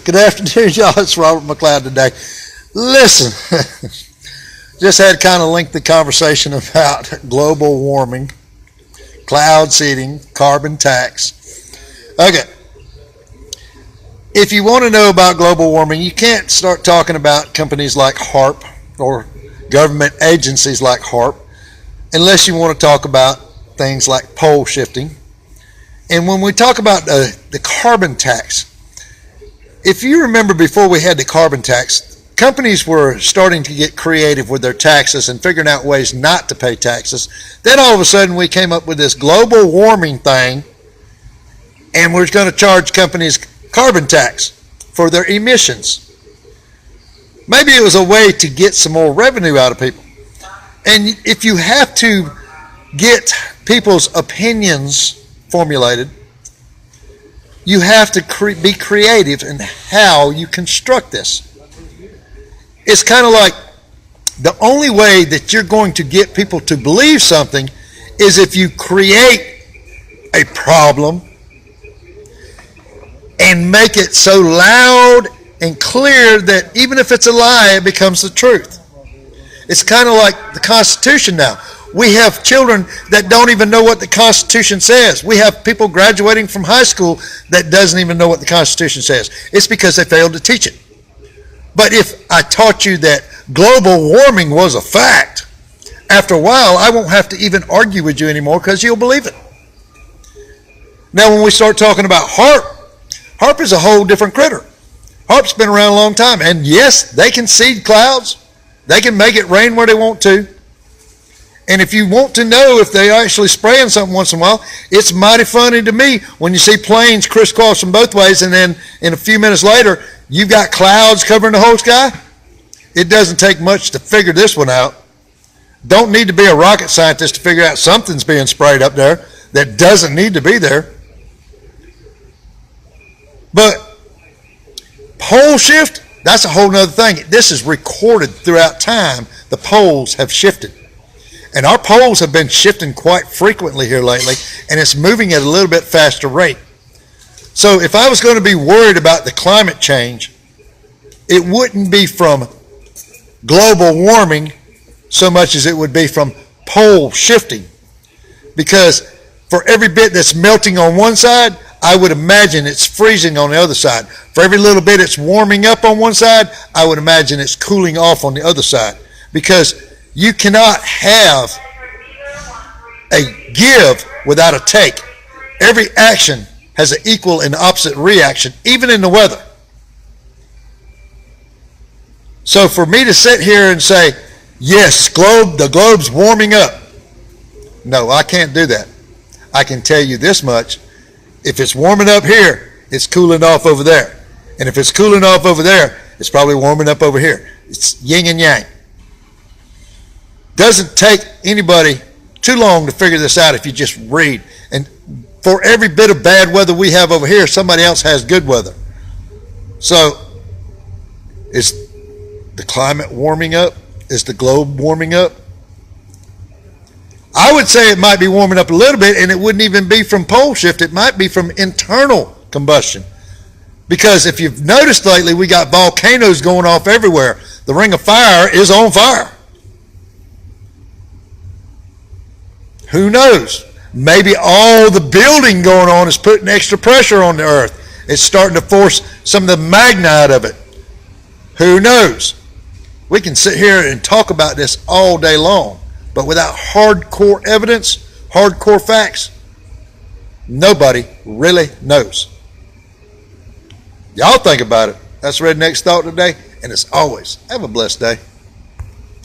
Good afternoon, y'all. It's Robert McLeod today. Listen, just had kind of lengthy conversation about global warming, cloud seeding, carbon tax. Okay. If you want to know about global warming, you can't start talking about companies like HARP or government agencies like HARP unless you want to talk about things like pole shifting. And when we talk about the carbon tax, if you remember before we had the carbon tax, companies were starting to get creative with their taxes and figuring out ways not to pay taxes. Then all of a sudden we came up with this global warming thing, and we're going to charge companies carbon tax for their emissions. Maybe it was a way to get some more revenue out of people. And if you have to get people's opinions formulated, you have to be creative in how you construct this. It's kind of like the only way that you're going to get people to believe something is if you create a problem and make it so loud and clear that even if it's a lie, it becomes the truth. It's kind of like the Constitution now. We have children that don't even know what the Constitution says. We have people graduating from high school that doesn't even know what the Constitution says. It's because they failed to teach it. But if I taught you that global warming was a fact, after a while, I won't have to even argue with you anymore because you'll believe it. Now, when we start talking about HARP is a whole different critter. HARP's been around a long time. And yes, they can seed clouds. They can make it rain where they want to. And if you want to know if they're actually spraying something once in a while, it's mighty funny to me when you see planes crisscrossing both ways and then in a few minutes later, you've got clouds covering the whole sky. It doesn't take much to figure this one out. Don't need to be a rocket scientist to figure out something's being sprayed up there that doesn't need to be there. But pole shift, that's a whole nother thing. This is recorded throughout time. The poles have shifted. And our poles have been shifting quite frequently here lately, and it's moving at a little bit faster rate. So if I was going to be worried about the climate change, it wouldn't be from global warming so much as it would be from pole shifting. Because for every bit that's melting on one side, I would imagine it's freezing on the other side. For every little bit it's warming up on one side, I would imagine it's cooling off on the other side. Because you cannot have a give without a take. Every action has an equal and opposite reaction, even in the weather. So for me to sit here and say, yes, the globe's warming up. No, I can't do that. I can tell you this much. If it's warming up here, it's cooling off over there. And if it's cooling off over there, it's probably warming up over here. It's yin and yang. Doesn't take anybody too long to figure this out if you just read. And for every bit of bad weather we have over here, somebody else has good weather. So is the climate warming up? Is the globe warming up? I would say it might be warming up a little bit, and it wouldn't even be from pole shift. It might be from internal combustion. Because if you've noticed lately, we got volcanoes going off everywhere. The Ring of Fire is on fire. Who knows? Maybe all the building going on is putting extra pressure on the earth. It's starting to force some of the magma out of it. Who knows? We can sit here and talk about this all day long, but without hardcore evidence, hardcore facts, nobody really knows. Y'all think about it. That's R3Dn3Ck Thought today, and as always, have a blessed day.